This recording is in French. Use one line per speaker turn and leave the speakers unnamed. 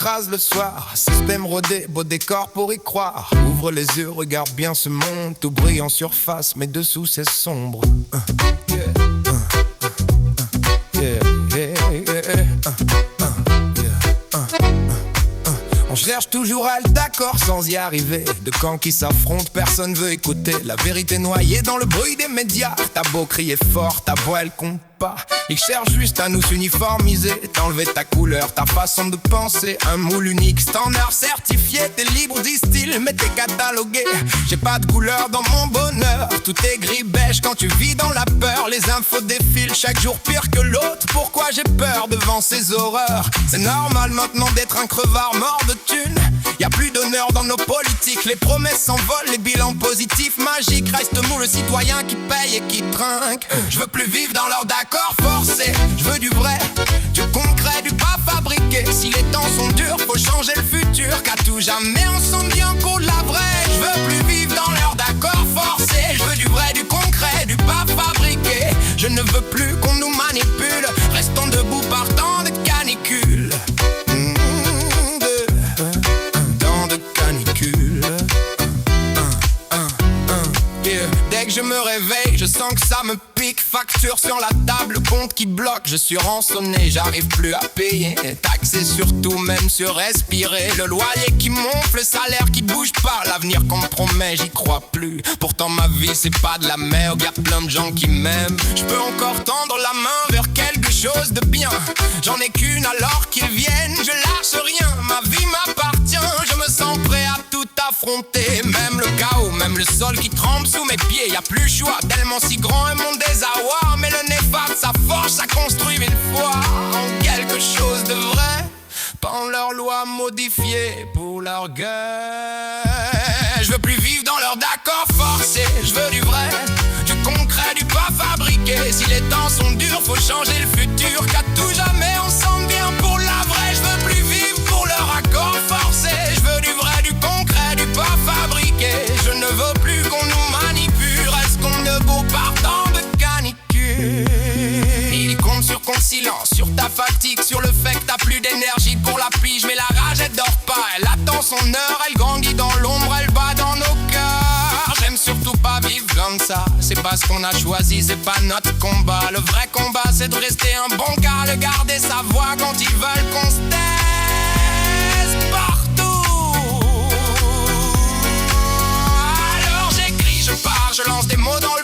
s'écrase le soir. Système rodé, beau décor pour y croire. Ouvre les yeux, regarde bien ce monde. Tout brille en surface, mais dessous c'est sombre. On cherche toujours à être d'accord sans y arriver. De camps qui s'affrontent, personne veut écouter. La vérité noyée dans le bruit des médias. T'as beau crier fort, ta voix elle compte pas. Ils cherchent juste à nous uniformiser. T'enlever ta couleur, ta façon de penser. Un moule unique, standard certifié. T'es libre, disent-ils, mais t'es catalogué. J'ai pas de couleur dans mon bonheur. Tout est gris beige quand tu vis dans la peur. Les infos défilent chaque jour pire que l'autre. Pourquoi j'ai peur devant ces horreurs? C'est normal maintenant d'être un crevard mort de thunes. Y'a plus d'honneur dans nos politiques. Les promesses s'envolent, les bilans positifs magiques. Reste mou le citoyen qui paye et qui trinque. Je veux plus vivre dans leur d'accord forcé. Je veux du vrai, du concret, du pas fabriqué. Si les temps sont durs, faut changer le futur. Qu'à tout jamais on s'en bien pour de la vraie. Je veux plus vivre dans leur d'accord forcé. Je veux du vrai, du concret, du pas fabriqué. Je ne veux plus qu'on nous manipule. Restons debout par temps de canicule. Dès que je me réveille, je sens que ça me pique. Facture sur la table, compte qui bloque. Je suis rançonné, j'arrive plus à payer. Taxé sur tout, même sur respirer. Le loyer qui monte, le salaire qui bouge pas. L'avenir qu'on me promet, j'y crois plus. Pourtant ma vie c'est pas de la merde. Y'a plein de gens qui m'aiment. Je peux encore tendre la main vers quelque chose de bien. J'en ai qu'une alors qu'ils viennent. Je lâche rien, ma vie m'appartient. Je me sens prêt à tout affronter. Même le chaos, même le sol qui tremble sous mes pieds. Y'a plus le choix, tellement si grand est mon désarroi. Mais le néfaste, ça forge, ça construit mille fois en quelque chose de vrai. Pas en leur loi modifiée pour leur gueule. Je veux plus vivre dans leur d'accord forcé. Je veux du vrai, du concret, du pas fabriqué. Si les temps sont durs, faut changer le futur. Qu'à tout jamais on sent bien pour la vraie. Je veux plus vivre pour leur accord forcé. Je veux du vrai, du concret, du pas fabriqué. Je ne veux plus qu'on nous manipule. Restons debout par temps de canicule. Il compte sur ton silence, sur ta fatigue, sur le fait que t'as plus d'énergie pour la pige. Mais la rage elle dort pas, elle attend son heure. Elle grandit dans l'ombre, elle bat dans nos cœurs. J'aime surtout pas vivre comme ça. C'est pas ce qu'on a choisi, c'est pas notre combat. Le vrai combat c'est de rester un bon gars. De garder sa voix quand ils veulent qu'on se taise partout. Alors j'écris, je pars, je lance des mots dans le